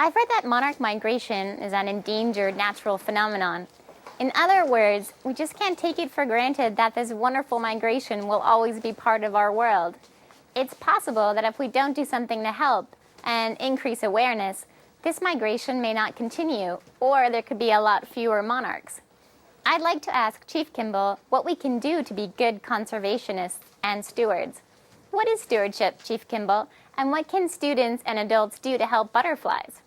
I've read that monarch migration is an endangered natural phenomenon. In other words, we just can't take it for granted that this wonderful migration will always be part of our world. It's possible that if we don't do something to help and increase awareness, this migration may not continue, or there could be a lot fewer monarchs. I'd like to ask Chief Kimbell what we can do to be good conservationists and stewards. What is stewardship, Chief Kimbell, and what can students and adults do to help butterflies?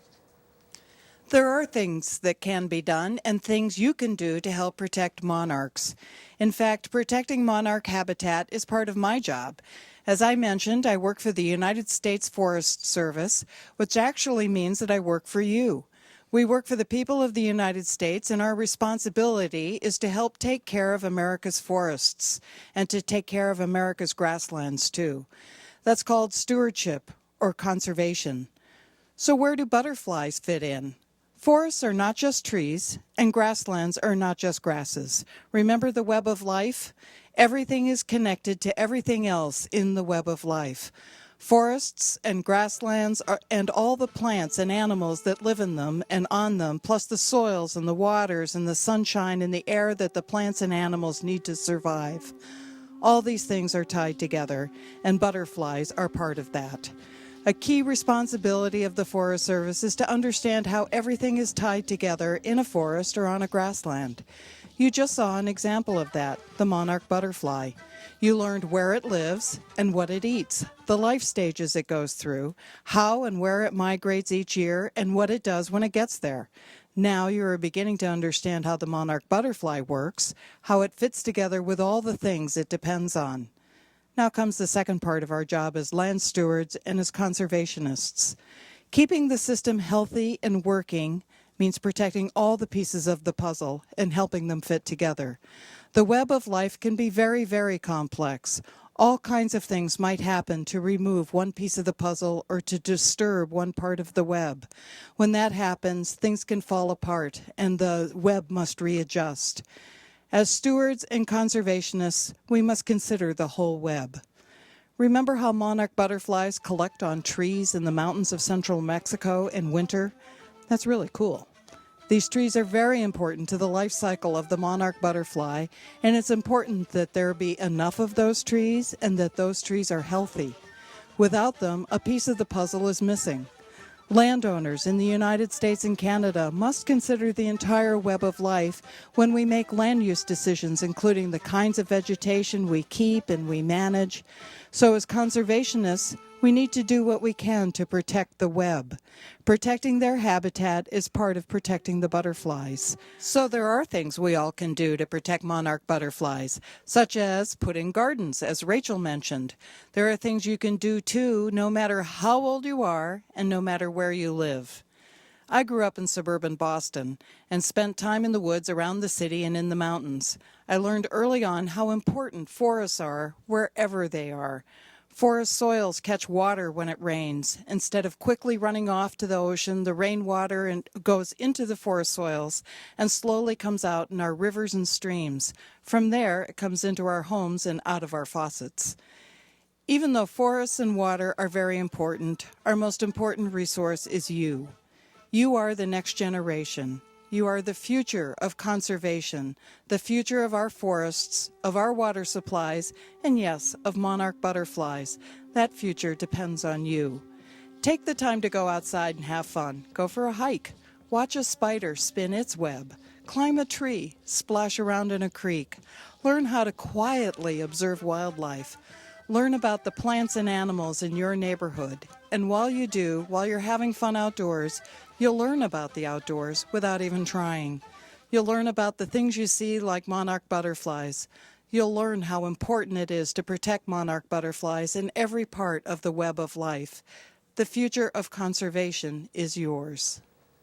There are things that can be done and things you can do to help protect monarchs. In fact, protecting monarch habitat is part of my job. As I mentioned, I work for the United States Forest Service, which actually means that I work for you. We work for the people of the United States, and our responsibility is to help take care of America's forests and to take care of America's grasslands, too. That's called stewardship or conservation. So where do butterflies fit in? Forests are not just trees, and grasslands are not just grasses. Remember the web of life? Everything is connected to everything else in the web of life. Forests and grasslands and all the plants and animals that live in them and on them, plus the soils and the waters and the sunshine and the air that the plants and animals need to survive. All these things are tied together, and butterflies are part of that. A key responsibility of the Forest Service is to understand how everything is tied together in a forest or on a grassland. You just saw an example of that, the monarch butterfly. You learned where it lives and what it eats, the life stages it goes through, how and where it migrates each year, and what it does when it gets there. Now you are beginning to understand how the monarch butterfly works, how it fits together with all the things it depends on. Now comes the second part of our job as land stewards and as conservationists. Keeping the system healthy and working means protecting all the pieces of the puzzle and helping them fit together. The web of life can be very, very complex. All kinds of things might happen to remove one piece of the puzzle or to disturb one part of the web. When that happens, things can fall apart and the web must readjust. As stewards and conservationists, we must consider the whole web. Remember how monarch butterflies collect on trees in the mountains of central Mexico in winter? That's really cool. These trees are very important to the life cycle of the monarch butterfly, and it's important that there be enough of those trees and that those trees are healthy. Without them, a piece of the puzzle is missing. Landowners in the United States and Canada must consider the entire web of life when we make land use decisions, including the kinds of vegetation we keep and we manage. So as conservationists, we need to do what we can to protect the web. Protecting their habitat is part of protecting the butterflies. So there are things we all can do to protect monarch butterflies, such as put in gardens, as Rachel mentioned. There are things you can do too, no matter how old you are and no matter where you live. I grew up in suburban Boston and spent time in the woods around the city and in the mountains. I learned early on how important forests are wherever they are. Forest soils catch water when it rains. Instead of quickly running off to the ocean, the rainwater goes into the forest soils and slowly comes out in our rivers and streams. From there, it comes into our homes and out of our faucets. Even though forests and water are very important, our most important resource is you. You are the next generation. You are the future of conservation, the future of our forests, of our water supplies, and yes, of monarch butterflies. That future depends on you. Take the time to go outside and have fun. Go for a hike. Watch a spider spin its web. Climb a tree. Splash around in a creek. Learn how to quietly observe wildlife. Learn about the plants and animals in your neighborhood. And while you do, while you're having fun outdoors, you'll learn about the outdoors without even trying. You'll learn about the things you see like monarch butterflies. You'll learn how important it is to protect monarch butterflies in every part of the web of life. The future of conservation is yours.